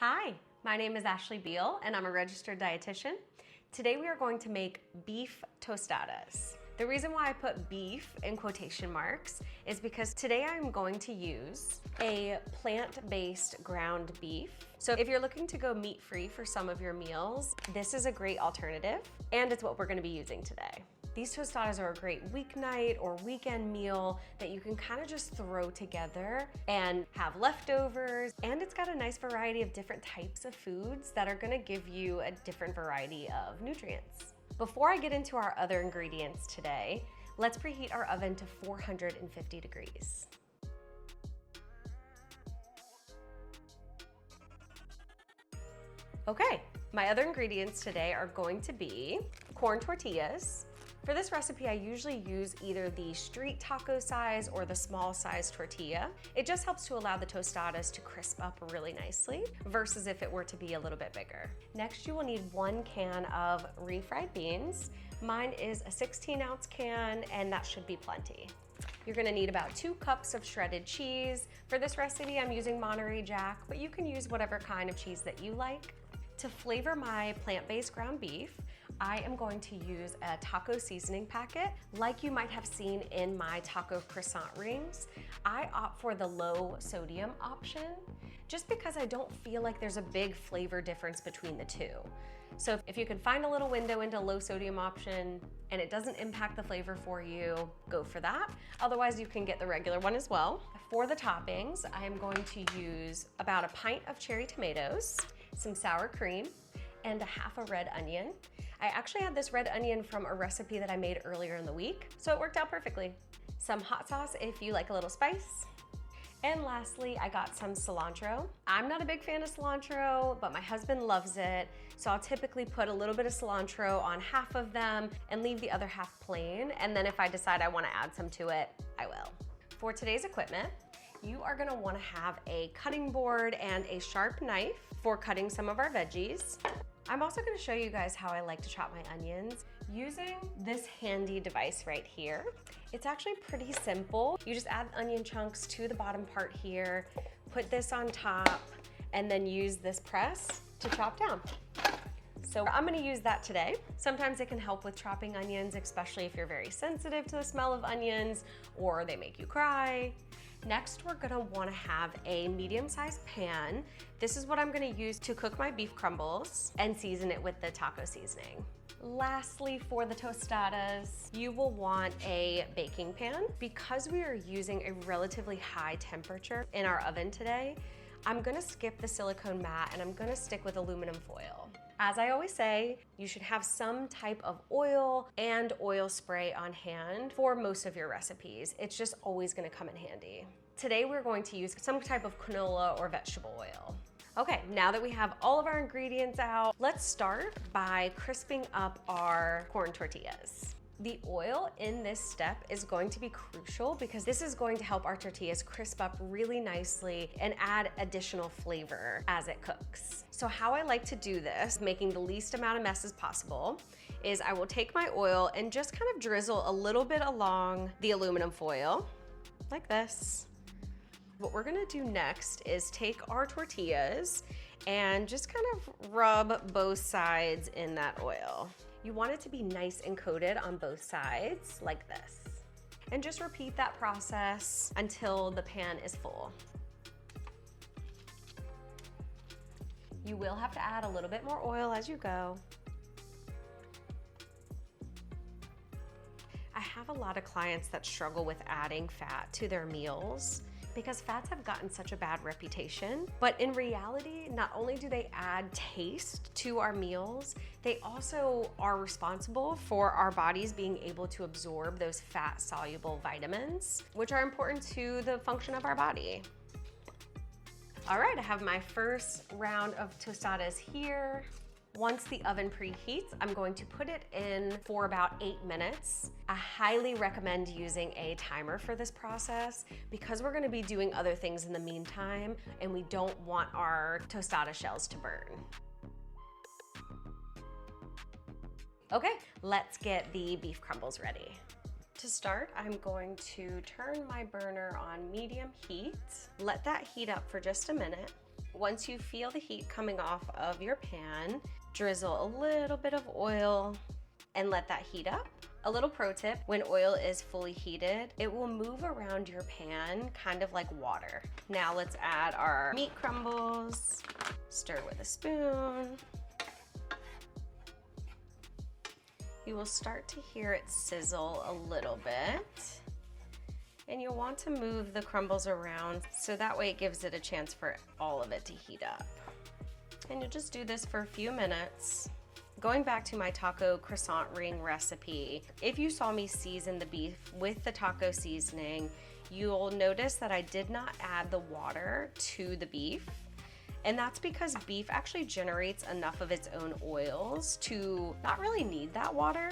Hi, my name is Ashley Beal and I'm a registered dietitian. Today we are going to make beef tostadas. The reason why I put beef in quotation marks is because today I'm going to use a plant-based ground beef. So if you're looking to go meat-free for some of your meals, this is a great alternative, and it's what we're going to be using today. These tostadas are a great weeknight or weekend meal that you can kind of just throw together and have leftovers. And it's got a nice variety of different types of foods that are gonna give you a different variety of nutrients. Before I get into our other ingredients today, let's preheat our oven to 450 degrees. Okay, my other ingredients today are going to be corn tortillas. For this recipe, I usually use either the street taco size or the small size tortilla. It just helps to allow the tostadas to crisp up really nicely versus if it were to be a little bit bigger. Next, you will need 1 can of refried beans. Mine is a 16-ounce can, and that should be plenty. You're gonna need about 2 cups of shredded cheese. For this recipe, I'm using Monterey Jack, but you can use whatever kind of cheese that you like. To flavor my plant-based ground beef, I am going to use a taco seasoning packet like you might have seen in my taco croissant rings. I opt for the low sodium option just because I don't feel like there's a big flavor difference between the two. So if you can find a little window into low sodium option and it doesn't impact the flavor for you, go for that. Otherwise, you can get the regular one as well. For the toppings, I am going to use about a pint of cherry tomatoes, some sour cream, and a half a red onion. I actually had this red onion from a recipe that I made earlier in the week, so it worked out perfectly. Some hot sauce if you like a little spice. And lastly, I got some cilantro. I'm not a big fan of cilantro, but my husband loves it, so I'll typically put a little bit of cilantro on half of them and leave the other half plain, and then if I decide I wanna add some to it, I will. For today's equipment, you are gonna wanna have a cutting board and a sharp knife for cutting some of our veggies. I'm also gonna show you guys how I like to chop my onions using this handy device right here. It's actually pretty simple. You just add onion chunks to the bottom part here, put this on top, and then use this press to chop down. So I'm gonna use that today. Sometimes it can help with chopping onions, especially if you're very sensitive to the smell of onions or they make you cry. Next, we're gonna wanna have a medium-sized pan. This is what I'm gonna use to cook my beef crumbles and season it with the taco seasoning. Lastly, for the tostadas, you will want a baking pan. Because we are using a relatively high temperature in our oven today, I'm gonna skip the silicone mat and I'm gonna stick with aluminum foil. As I always say, you should have some type of oil and oil spray on hand for most of your recipes. It's just always gonna come in handy. Today we're going to use some type of canola or vegetable oil. Okay, now that we have all of our ingredients out, let's start by crisping up our corn tortillas. The oil in this step is going to be crucial because this is going to help our tortillas crisp up really nicely and add additional flavor as it cooks. So how I like to do this, making the least amount of mess as possible, is I will take my oil and just kind of drizzle a little bit along the aluminum foil, like this. What we're gonna do next is take our tortillas and just kind of rub both sides in that oil. You want it to be nice and coated on both sides, like this. And just repeat that process until the pan is full. You will have to add a little bit more oil as you go. I have a lot of clients that struggle with adding fat to their meals because fats have gotten such a bad reputation. But in reality, not only do they add taste to our meals, they also are responsible for our bodies being able to absorb those fat-soluble vitamins, which are important to the function of our body. All right, I have my first round of tostadas here. Once the oven preheats, I'm going to put it in for about 8 minutes. I highly recommend using a timer for this process because we're gonna be doing other things in the meantime and we don't want our tostada shells to burn. Okay, let's get the beef crumbles ready. To start, I'm going to turn my burner on medium heat, let that heat up for just a minute. Once you feel the heat coming off of your pan, drizzle a little bit of oil and let that heat up. A little pro tip, when oil is fully heated, it will move around your pan kind of like water. Now let's add our meat crumbles, stir with a spoon. You will start to hear it sizzle a little bit. And you'll want to move the crumbles around so that way it gives it a chance for all of it to heat up. And you'll just do this for a few minutes. Going back to my taco croissant ring recipe, if you saw me season the beef with the taco seasoning, you'll notice that I did not add the water to the beef. And that's because beef actually generates enough of its own oils to not really need that water.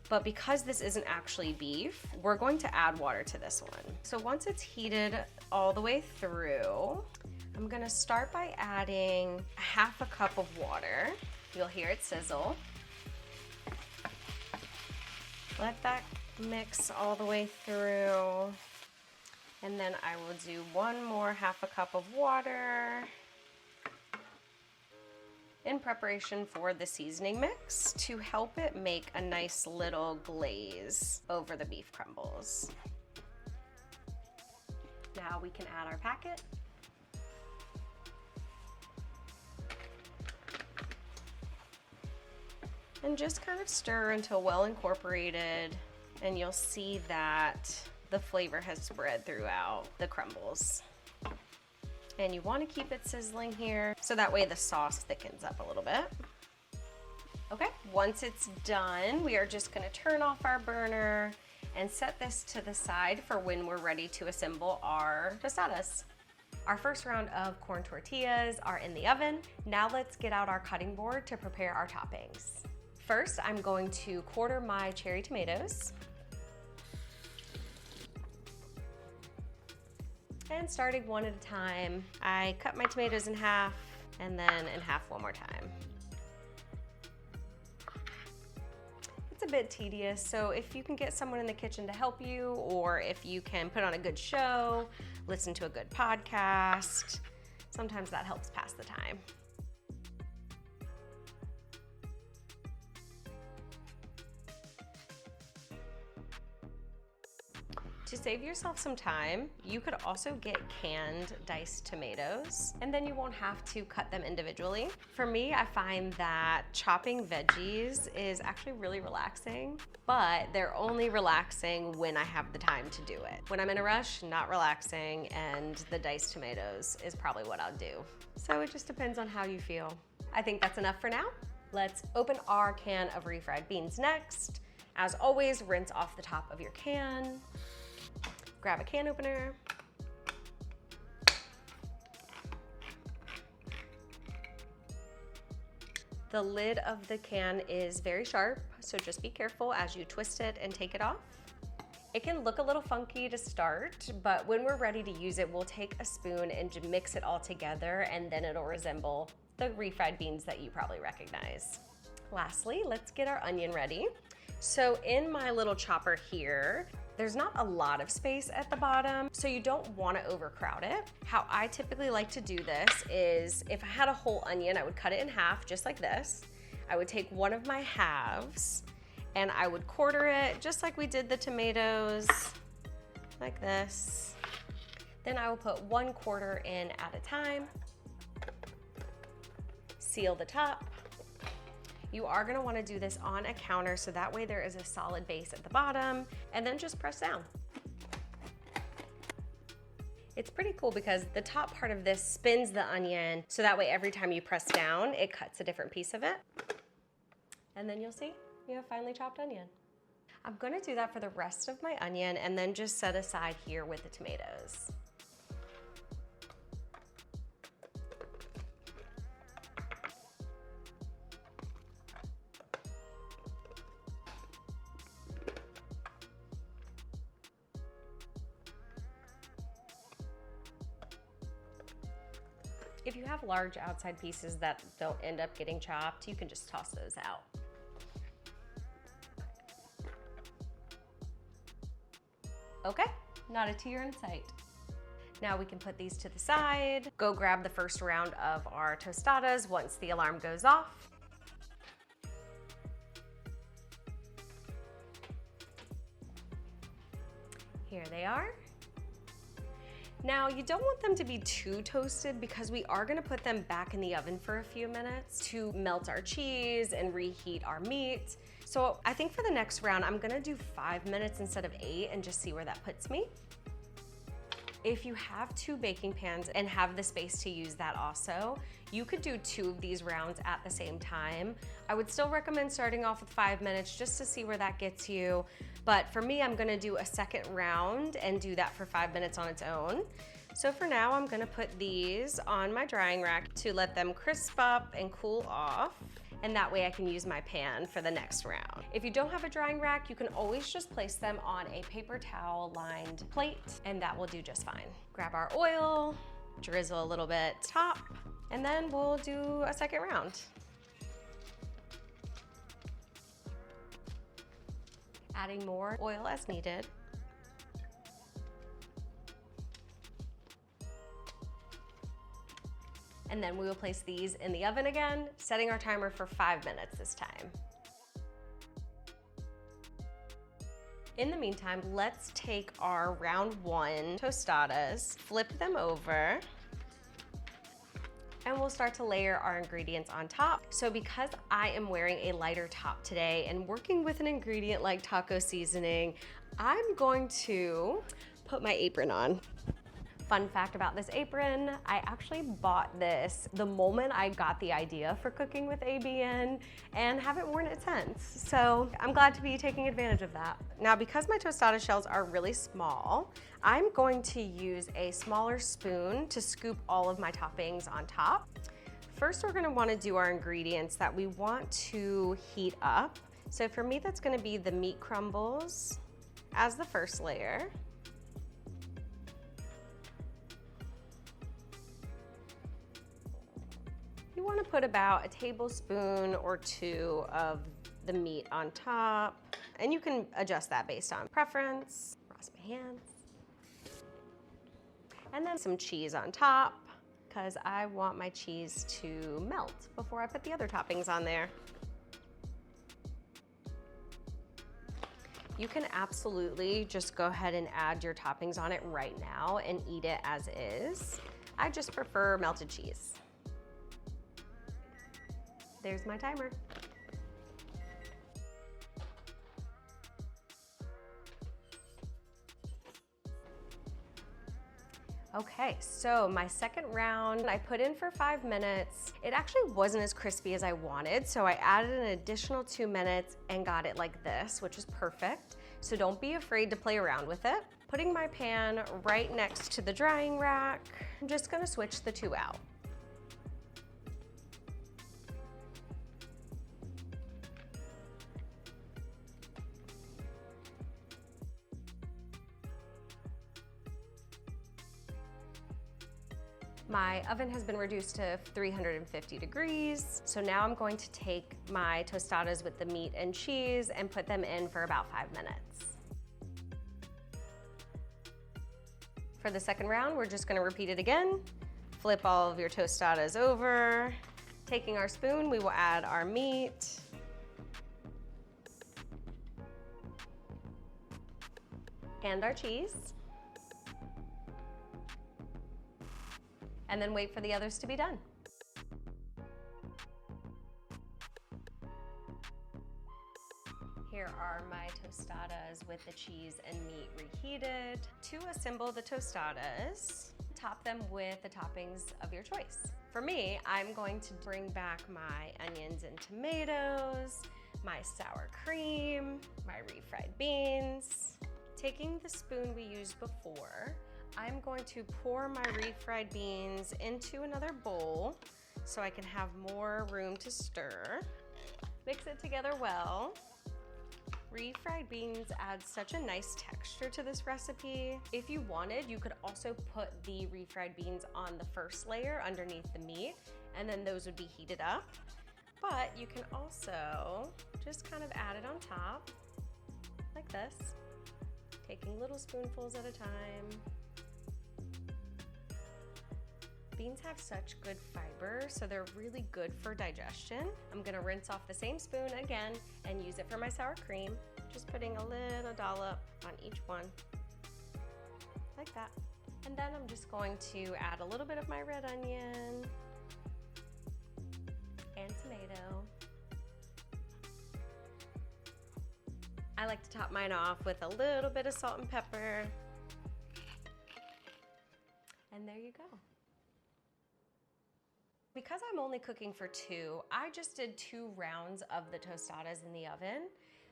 But because this isn't actually beef, we're going to add water to this one. So once it's heated all the way through, I'm gonna start by adding half a cup of water. You'll hear it sizzle. Let that mix all the way through. And then I will do one more half a cup of water in preparation for the seasoning mix to help it make a nice little glaze over the beef crumbles. Now we can add our packet. And just kind of stir until well incorporated, and you'll see that the flavor has spread throughout the crumbles. And you want to keep it sizzling here so that way the sauce thickens up a little bit. Okay, once it's done, we are just going to turn off our burner and set this to the side for when we're ready to assemble our tostadas. Our first round of corn tortillas are in the oven. Now let's get out our cutting board to prepare our toppings. First, I'm going to quarter my cherry tomatoes. And starting one at a time, I cut my tomatoes in half and then in half one more time. It's a bit tedious, so if you can get someone in the kitchen to help you, or if you can put on a good show, listen to a good podcast, sometimes that helps pass the time. To save yourself some time, you could also get canned diced tomatoes, and then you won't have to cut them individually. For me, I find that chopping veggies is actually really relaxing, but they're only relaxing when I have the time to do it. When I'm in a rush, not relaxing, and the diced tomatoes is probably what I'll do. So it just depends on how you feel. I think that's enough for now. Let's open our can of refried beans next. As always, rinse off the top of your can. Grab a can opener. The lid of the can is very sharp, so just be careful as you twist it and take it off. It can look a little funky to start, but when we're ready to use it, we'll take a spoon and mix it all together, and then it'll resemble the refried beans that you probably recognize. Lastly, let's get our onion ready. So in my little chopper here, there's not a lot of space at the bottom, so you don't want to overcrowd it. How I typically like to do this is, if I had a whole onion, I would cut it in half just like this. I would take one of my halves and I would quarter it just like we did the tomatoes, like this. Then I will put 1/4 in at a time. Seal the top. You are gonna wanna do this on a counter so that way there is a solid base at the bottom, and then just press down. It's pretty cool because the top part of this spins the onion, so that way every time you press down, it cuts a different piece of it. And then you'll see you have finely chopped onion. I'm gonna do that for the rest of my onion and then just set aside here with the tomatoes. If you have large outside pieces that don't end up getting chopped, you can just toss those out. Okay, not a tear in sight. Now we can put these to the side, go grab the first round of our tostadas once the alarm goes off. Here they are. Now, you don't want them to be too toasted because we are gonna put them back in the oven for a few minutes to melt our cheese and reheat our meat. So I think for the next round, I'm gonna do 5 minutes instead of 8 and just see where that puts me. If you have 2 baking pans and have the space to use that also, you could do 2 of these rounds at the same time. I would still recommend starting off with 5 minutes just to see where that gets you. But for me, I'm gonna do a second round and do that for 5 minutes on its own. So for now, I'm gonna put these on my drying rack to let them crisp up and cool off. And that way I can use my pan for the next round. If you don't have a drying rack, you can always just place them on a paper towel lined plate and that will do just fine. Grab our oil, drizzle a little bit top, and then we'll do a second round. Adding more oil as needed. And then we will place these in the oven again, setting our timer for 5 minutes this time. In the meantime, let's take our round 1 tostadas, flip them over, and we'll start to layer our ingredients on top. So because I am wearing a lighter top today and working with an ingredient like taco seasoning, I'm going to put my apron on. Fun fact about this apron, I actually bought this the moment I got the idea for cooking with ABN and haven't worn it since. So I'm glad to be taking advantage of that. Now, because my tostada shells are really small, I'm going to use a smaller spoon to scoop all of my toppings on top. First, we're gonna wanna do our ingredients that we want to heat up. So for me, that's gonna be the meat crumbles as the first layer. You want to put about a tablespoon or 2 of the meat on top, and you can adjust that based on preference. Cross my hands. And then some cheese on top, because I want my cheese to melt before I put the other toppings on there. You can absolutely just go ahead and add your toppings on it right now and eat it as is. I just prefer melted cheese. There's my timer. Okay, so my second round, I put in for 5 minutes. It actually wasn't as crispy as I wanted, so I added an additional 2 minutes and got it like this, which is perfect. So don't be afraid to play around with it. Putting my pan right next to the drying rack, I'm just gonna switch the 2 out. My oven has been reduced to 350 degrees. So now I'm going to take my tostadas with the meat and cheese and put them in for about 5 minutes. For the second round, we're just gonna repeat it again. Flip all of your tostadas over. Taking our spoon, we will add our meat. And our cheese. And then wait for the others to be done. Here are my tostadas with the cheese and meat reheated. To assemble the tostadas, top them with the toppings of your choice. For me, I'm going to bring back my onions and tomatoes, my sour cream, my refried beans. Taking the spoon we used before, I'm going to pour my refried beans into another bowl so I can have more room to stir. Mix it together well. Refried beans add such a nice texture to this recipe. If you wanted, you could also put the refried beans on the first layer underneath the meat, and then those would be heated up. But you can also just kind of add it on top, like this, taking little spoonfuls at a time. beans have such good fiber, so they're really good for digestion. I'm gonna rinse off the same spoon again and use it for my sour cream. Just putting a little dollop on each one, like that. And then I'm just going to add a little bit of my red onion and tomato. I like to top mine off with a little bit of salt and pepper. And there you go. Because I'm only cooking for 2, I just did 2 rounds of the tostadas in the oven.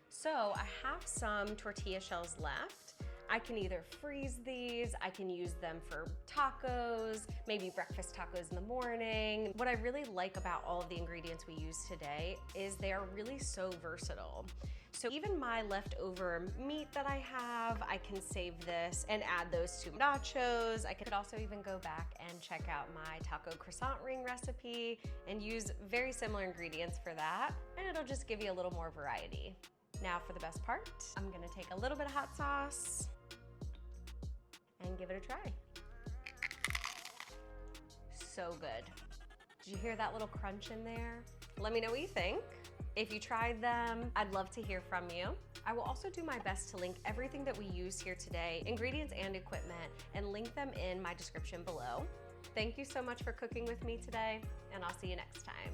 So I have some tortilla shells left. I can either freeze these, I can use them for tacos, maybe breakfast tacos in the morning. What I really like about all of the ingredients we use today is they are really so versatile. So even my leftover meat that I have, I can save this and add those to nachos. I could also even go back and check out my taco croissant ring recipe and use very similar ingredients for that, and it'll just give you a little more variety. Now for the best part, I'm gonna take a little bit of hot sauce and give it a try. So good. Did you hear that little crunch in there? Let me know what you think. If you tried them, I'd love to hear from you. I will also do my best to link everything that we use here today, ingredients and equipment, and link them in my description below. Thank you so much for cooking with me today, and I'll see you next time.